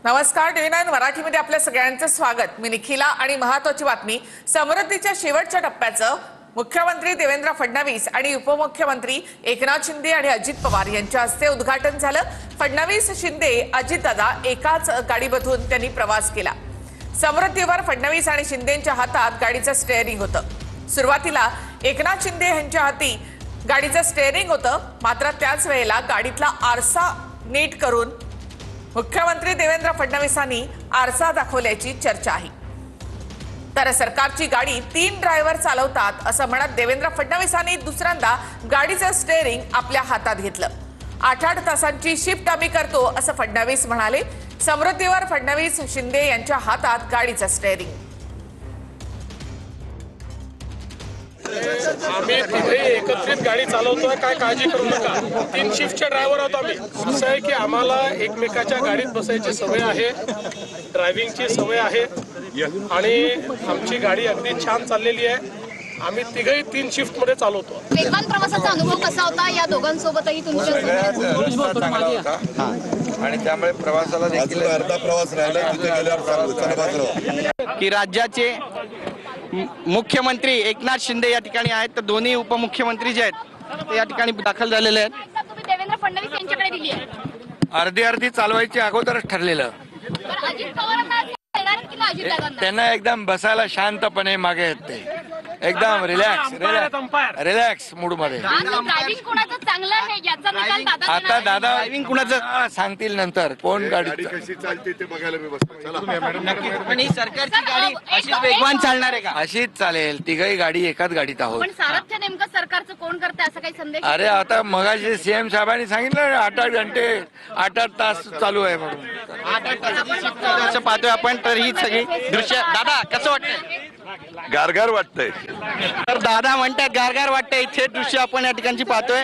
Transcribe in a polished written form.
नमस्कार, डी9 मराठीमध्ये आपल्या सगळ्यांचं स्वागत। मी निखिला आणि महत्त्वाची बातमी, समृद्धीच्या शेवटच्या टप्प्याचं मुख्यमंत्री देवेंद्र फडणवीस आणि उपमुख्यमंत्री एकनाथ शिंदे आणि अजित पवार यांच्या हस्ते उद्घाटन झालं। फडणवीस, शिंदे, अजितदादा एकाच गाडीमधून त्यांनी प्रवास केला। समृद्धीवर फडणवीस आणि शिंदेंच्या हातात गाडीचं स्टीअरिंग होतं। सुरुवातीला एकनाथ शिंदे यांच्या हाती गाडीचं स्टीअरिंग होतं, मात्र त्याच वेळेला गाडीतला आरसा नीट करून मुख्यमंत्री देवेंद्र फडणवीसांनी आरसा दाखवल्याची चर्चा आहे। तर सरकारची गाडी 3 ड्रायव्हर चालवतात असं म्हणत देवेंद्र फडणवीसांनी दुसऱ्यांदा गाडीचं स्टीअरिंग आपल्या हातात घेतलं। 8-8 तासांची शिफ्ट आम्ही करतो असं फडणवीस म्हणाले। समृद्धीवर फडणवीस, शिंदे यांच्या हातात गाडीचं स्टीअरिंग। आम्ही तिथे एकत्रित गाडी चालवतोय, काय काळजी करू नका। 3 शिफ्टचे ड्रायव्हर आहोत आम्ही। असं आहे की आम्हाला एकमेकाच्या गाडीत बसायची सवय आहे, ड्रायव्हिंगची सवय आहे आणि आमची गाडी अगदी छान चाललेली आहे। आम्ही तिघही 3 शिफ्ट मध्ये चालवतो। वेगवान प्रवासाचा अनुभव कसा होता? या दोघांसोबतही तुमच्या चांगला होता आणि त्यामुळे प्रवासाला देखील अर्धा प्रवास राहिला। तिथे गेल्यावर की राज्याचे मुख्यमंत्री एकनाथ शिंदे या ठिकाणी आहेत, तर दोन्ही उपमुख्यमंत्री जे आहेत ते या ठिकाणी दाखल झालेले आहेत। तुम्ही देवेंद्र फडणवीस यांच्याकडे दिली आहे, अर्धी अर्धी चालवायची अगोदरच ठरलेलं। तर अजित पवारांना येणार आहेत की नाही अजितदादांना? त्यांना एकदम बसायला शांतपणे मागे आहेत, ते एकदम रिलॅक्स मूड मध्ये। ड्रायव्हिंग कोणाचं चांगलं आहे याचा निकाल दादा आता देणार दादा ड्रायव्हिंग कुणाचं सांगतील नंतर कोण गाडी कशी चालते ते बघायला मी बसतो। चला पण ही सरकारची गाडी अशीच वेगवान चालणार आहे का? अशीच चालेल। तिघही गाडी एकाच गाडीत आहोत। पण सारथ्य नेमकं सरकारचं कोण करते असा काही संदेश? अरे आता मगाशी सीएम साहेबांनी सांगितलं 8-8 घंटे 8-8 तास चालू आहे म्हणून। असं पाहतोय आपण, तर ही सगळी दृश्य दादा कसं वाटतंय? गारगार वाटतंय। तर दादा म्हणतात गारगार वाटतंय। इथे दृश्य आपण या ठिकाणची पाहतोय।